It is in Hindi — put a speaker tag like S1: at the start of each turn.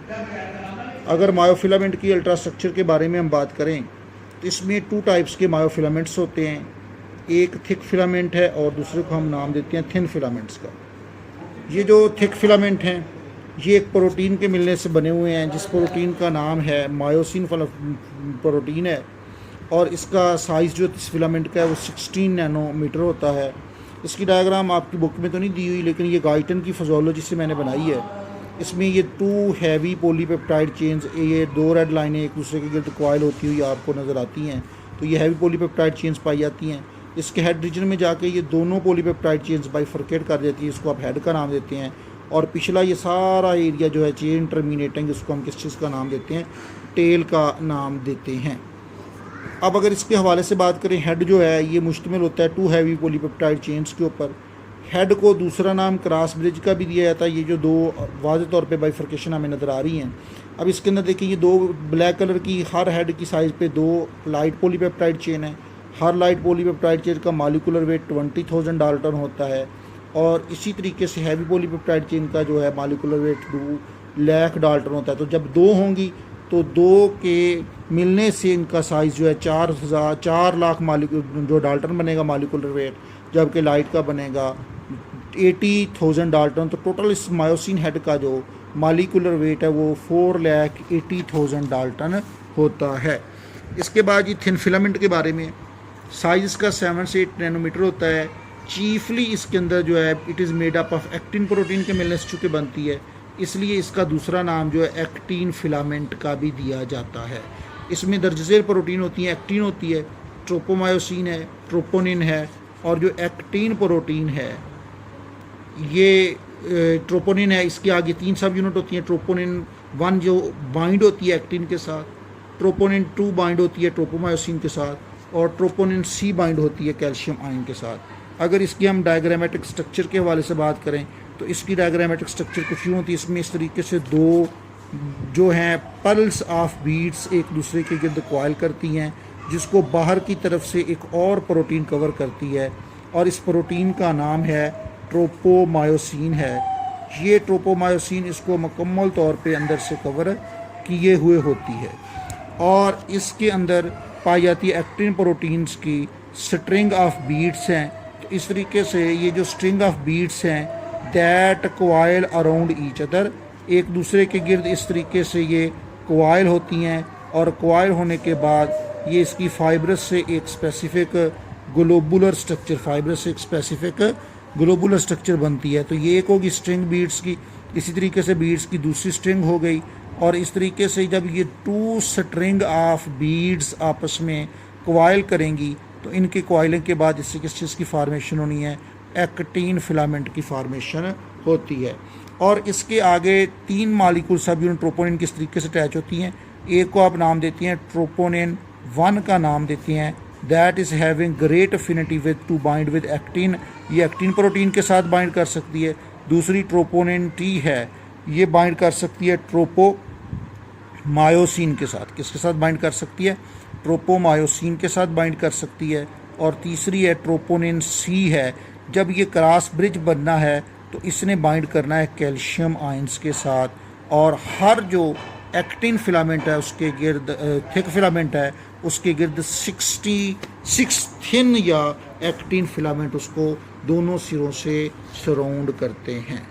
S1: अगर मायोफिलामेंट की अल्ट्रास्ट्रक्चर के बारे में हम बात करें तो इसमें 2 टाइप्स के मायोफिलामेंट्स होते हैं। एक थिक फिलामेंट है और दूसरे को हम नाम देते हैं थिन फिलामेंट्स का। ये जो थिक फिलामेंट हैं ये एक प्रोटीन के मिलने से बने हुए हैं, जिस प्रोटीन का नाम है मायोसिन प्रोटीन है, और इसका साइज़ जो इस फिलामेंट का है वो 16 नैनोमीटर होता है। इसकी डायग्राम आपकी बुक में तो नहीं दी हुई, लेकिन ये गाइटन की फिजियोलॉजी से मैंने बनाई है। इसमें ये 2 हैवी पॉलीपेप्टाइड चेन्स, ये 2 रेड लाइनें एक दूसरे के गिर्द कॉइल होती हुई आपको नज़र आती हैं, तो ये हैवी पॉलीपेप्टाइड चेन्स पाई जाती हैं। इसके हेड रीजन में जाके ये दोनों पॉलीपेप्टाइड चेन्स बाइफरकेट कर देती है, इसको आप हेड का नाम देते हैं। और पिछला ये सारा एरिया जो है चेन टर्मिनेटिंग, इसको हम किस चीज़ का नाम देते हैं, टेल का नाम देते हैं। अब अगर इसके हवाले से बात करें, हेड जो है ये मुश्तमिल होता है 2 हैवी पॉलीपेप्टाइड चेन्स के ऊपर। हेड को दूसरा नाम क्रॉस ब्रिज का भी दिया जाता है। ये जो 2 वाज़े तौर पे बाइफरकेशन हमें नज़र आ रही हैं। अब इसके अंदर देखिए, ये 2 ब्लैक कलर की हर हेड की साइज़ पे 2 लाइट पॉलीपेप्टाइड चेन है। हर लाइट पॉलीपेप्टाइड चेन का मॉलिक्यूलर वेट 20,000 डाल्टन होता है, और इसी तरीके से हैवी पॉलीपेप्टाइड चेन का जो है मॉलिक्यूलर वेट 2 लाख डाल्टन होता है। तो जब 2 होंगी तो 2 के मिलने से इनका साइज़ जो है 4 लाख जो डाल्टन बनेगा मॉलिक्यूलर वेट, जबकि लाइट का बनेगा 80,000 डाल्टन। तो टोटल इस मायोसिन हेड का जो मॉलिक्यूलर वेट है वो 4,80,000 डाल्टन होता है। इसके बाद ये थिन फिलामेंट के बारे में, साइज़ इसका 7 से 8 नैनोमीटर होता है। चीफली इसके अंदर जो है it is made up of actin protein के मिलने से चूँकि बनती है, इसलिए इसका दूसरा नाम जो है एक्टिन फिलामेंट का भी दिया जाता है। इसमें दर्जज़ेल प्रोटीन होती हैं, एक्टिन होती है, ट्रोपोमायोसिन है, ट्रोपोनिन है, और जो एक्टिन प्रोटीन है ये ट्रोपोनिन है, इसके आगे 3 सब यूनिट होती हैं। ट्रोपोनिन 1 जो बाइंड होती है एक्टिन के साथ, ट्रोपोनिन 2 बाइंड होती है ट्रोपोमायोसिन के साथ, और ट्रोपोनिन C बाइंड होती है कैल्शियम आयन के साथ। अगर इसकी हम डायग्रामेटिक स्ट्रक्चर के हवाले से बात करें तो इसकी डायग्रामेटिक स्ट्रक्चर कुछ यूँ होती है। इसमें इस तरीके से 2 जो हैं पल्स ऑफ बीट्स एक दूसरे के गिर्द कॉइल करती हैं, जिसको बाहर की तरफ से एक और प्रोटीन कवर करती है, और इस प्रोटीन का नाम है ट्रोपोमायोसिन है। ये ट्रोपोमायोसिन इसको मुकम्मल तौर पे अंदर से कवर किए हुए होती है, और इसके अंदर पाई जाती है एक्टिन प्रोटीन्स की स्ट्रिंग ऑफ बीट्स हैं। तो इस तरीके से ये जो स्ट्रिंग ऑफ बीट्स हैं that coil around each other, एक दूसरे के गिर्द इस तरीके से ये कोआइल होती हैं, और कोआइल होने के बाद ये इसकी फाइब्रस से एक स्पेसिफिक ग्लोबुलर स्ट्रक्चर, फाइब्रस से एक स्पेसिफिक ग्लोबुलर स्ट्रक्चर बनती है। तो ये एक होगी स्ट्रिंग बीट्स की, इसी तरीके से बीट्स की दूसरी स्ट्रिंग हो गई, और इस तरीके से जब ये 2 स्ट्रिंग ऑफ बीड्स आपस में कोआइल करेंगी तो इनके कोआइलिंग के बाद इससे किस चीज़ की फार्मेशन होनी है, एक्टिन फिलामेंट की फार्मेशन होती है। और इसके आगे 3 मॉलिक्यूल सब यूनिट ट्रोपोनिन किस तरीके से अटैच होती हैं। एक को आप नाम देती हैं ट्रोपोनिन 1 का नाम देती हैं, that is having great affinity with two bind with actin, ये एक्टिन प्रोटीन के साथ बाइंड कर सकती है। दूसरी ट्रोपोनिन T है, ये बाइंड कर सकती है ट्रोपोमायोसिन के साथ। किसके साथ बाइंड कर सकती है, ट्रोपोमायोसिन के साथ बाइंड कर सकती है। और तीसरी है ट्रोपोनिन C है, जब ये क्रॉस ब्रिज बनना है तो इसने बाइंड करना है कैल्शियम आयंस के साथ। और हर जो एक्टिन फिलामेंट है उसके गिर्द, थिक फिलामेंट है उसके गिर्द 66 थिन या एक्टिन फिलामेंट उसको दोनों सिरों से सराउंड करते हैं।